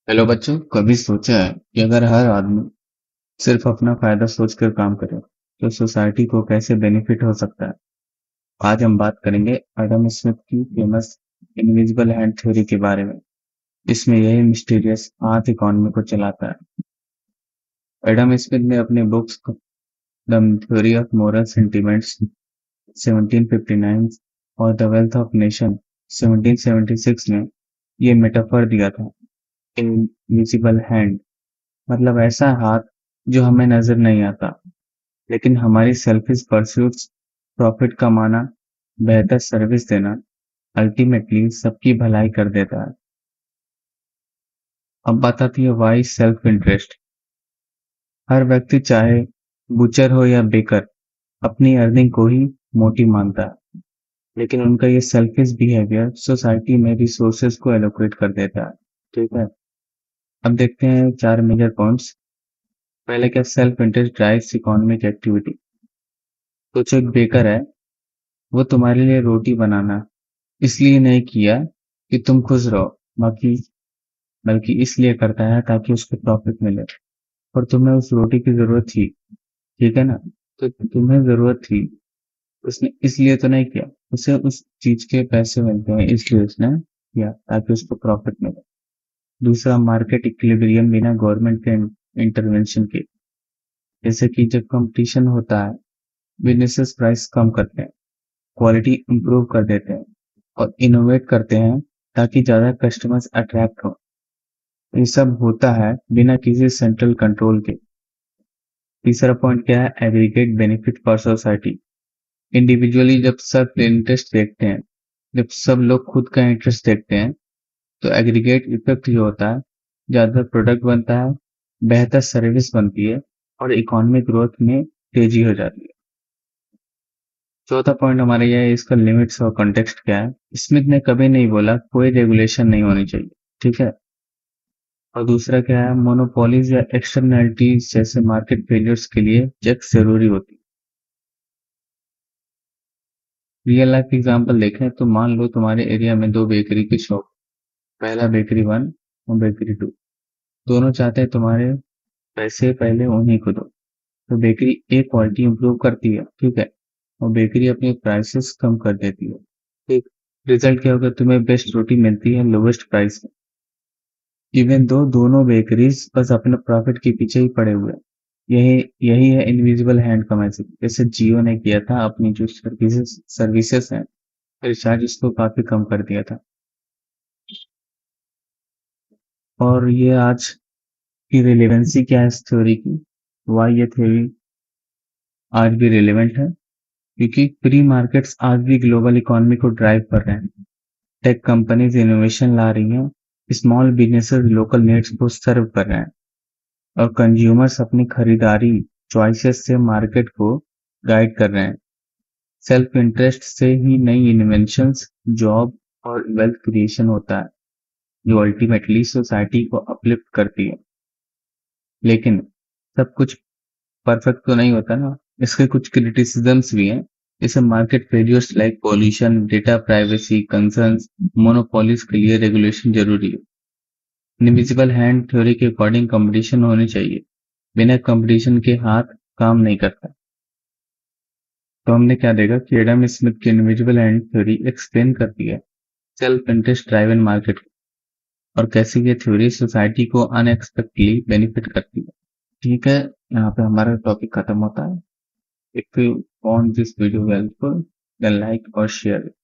Hello बच्चों, कभी सोचा है कि अगर हर आदमी सिर्फ अपना फायदा सोचकर काम करे तो सोसाइटी को कैसे बेनिफिट हो सकता है। आज हम बात करेंगे एडम स्मिथ की फेमस इनविजिबल हैंड थ्योरी के बारे में। इसमें यही मिस्टीरियस हाथ इकोनॉमी को चलाता है। एडम स्मिथ ने अपने books the theory of moral sentiments 1759 और द वेल्थ ऑफ नेशन 1776 में ये मेटाफर दिया था। इनविजिबल हैंड मतलब ऐसा हाथ जो हमें नजर नहीं आता, लेकिन हमारी सेल्फिश परस्यूट्स, प्रॉफिट कमाना, बेहतर सर्विस देना, अल्टीमेटली सबकी भलाई कर देता है। अब बात आती है वाई सेल्फ इंटरेस्ट। हर व्यक्ति चाहे बुचर हो या बेकर अपनी अर्निंग को ही मोटिव मानता है, लेकिन उनका ये सेल्फिश बिहेवियर सोसाइटी में रिसोर्सेज को एलोकेट कर देता है। ठीक है, अब देखते हैं चार मेजर पॉइंट्स। पहले क्या, self interest drives economic activity. सोचो एक बेकर है, वो तुम्हारे लिए रोटी बनाना इसलिए नहीं किया कि तुम खुश रहो, बाकी बल्कि इसलिए करता है ताकि उसको प्रॉफिट मिले। और तुम्हें उस रोटी की जरूरत थी, ठीक है ना? तो तुम्हें जरूरत थी, उसने इसलिए तो नहीं किया। उसे उस चीज के पैसे मिलते हैं इसलिए उसने किया ताकि उसको प्रॉफिट मिले। दूसरा, मार्केट इक्विलिब्रियम बिना गवर्नमेंट के इंटरवेंशन के। जैसे कि जब कंपटीशन होता है, बिजनेसेस प्राइस कम करते हैं, क्वालिटी इंप्रूव कर देते हैं और इनोवेट करते हैं ताकि ज्यादा कस्टमर्स अट्रैक्ट हो। ये सब होता है बिना किसी सेंट्रल कंट्रोल के। तीसरा पॉइंट क्या है, aggregate benefit for society. Individually जब सब इंटरेस्ट देखते हैं, जब सब लोग खुद का इंटरेस्ट देखते हैं, तो एग्रीगेट इफेक्ट ये होता है, ज्यादा प्रोडक्ट बनता है, बेहतर सर्विस बनती है और इकोनॉमिक ग्रोथ में तेजी हो जाती है। चौथा पॉइंट हमारा यह है, इसका लिमिट्स और कॉन्टेक्स्ट क्या है। स्मिथ ने कभी नहीं बोला कोई रेगुलेशन नहीं होनी चाहिए, ठीक है। और दूसरा क्या है, मोनोपोलीज या एक्सटर्नैलिटीज जैसे मार्केट फेलियर्स के लिए चेक जरूरी होती। रियल लाइफ एग्जांपल देखें तो मान लो तुम्हारे एरिया में दो बेकरी की शॉप, पहला बेकरी वन और बेकरी टू। दोनों चाहते हैं तुम्हारे पैसे पहले उन्हीं को दो। तो बेकरी ए क्वालिटी इंप्रूव करती है, ठीक है, और बेकरी अपने प्राइसेस कम कर देती है। ठीक, रिजल्ट क्या होगा, तुम्हें बेस्ट रोटी मिलती है लोवेस्ट प्राइस में, इवन दो दोनों बेकरीज बस अपने प्रॉफिट के पीछे ही पड़े हुए हैं। यही यही है इनविजिबल हैंड का मैजिक। जैसे जियो ने किया था, अपनी जो सर्विसेज हैं, रिचार्ज इसको काफी कम कर दिया था। और ये आज की रिलेवेंसी क्या है इस थ्योरी की, वाई ये थ्योरी आज भी रिलेवेंट है, क्योंकि प्री मार्केट्स आज भी ग्लोबल इकोनॉमी को ड्राइव कर रहे हैं। टेक कंपनीज इनोवेशन ला रही हैं, स्मॉल बिजनेसेस लोकल नीड्स को सर्व कर रहे हैं और कंज्यूमर्स अपनी खरीदारी चॉइसेस से मार्केट को गाइड कर रहे हैं। सेल्फ इंटरेस्ट से ही नई इन्वेंशंस, जॉब और वेल्थ क्रिएशन होता है, जो अल्टीमेटली सोसाइटी को अपलिफ्ट करती है। लेकिन सब कुछ परफेक्ट तो नहीं होता ना, इसके कुछ क्रिटिसिजम्स भी हैं। जैसे market failures like pollution, data privacy concerns, monopolies के लिए रेगुलेशन जरूरी है। इनविजिबल हैंड थ्योरी के अकॉर्डिंग कंपटीशन होनी चाहिए, बिना कंपटीशन के हाथ काम नहीं करता। तो हमने क्या देखा कि एडम स्मिथ की इनविजिबल हैंड थ्योरी एक्सप्लेन करती है सेल्फ इंटरेस्ट ड्राइवन मार्केट और कैसे ये थ्योरी सोसाइटी को अनएक्सपेक्टली बेनिफिट करती है। ठीक है, यहाँ पे हमारा टॉपिक खत्म होता है। If you want this video helpful, then like or share it.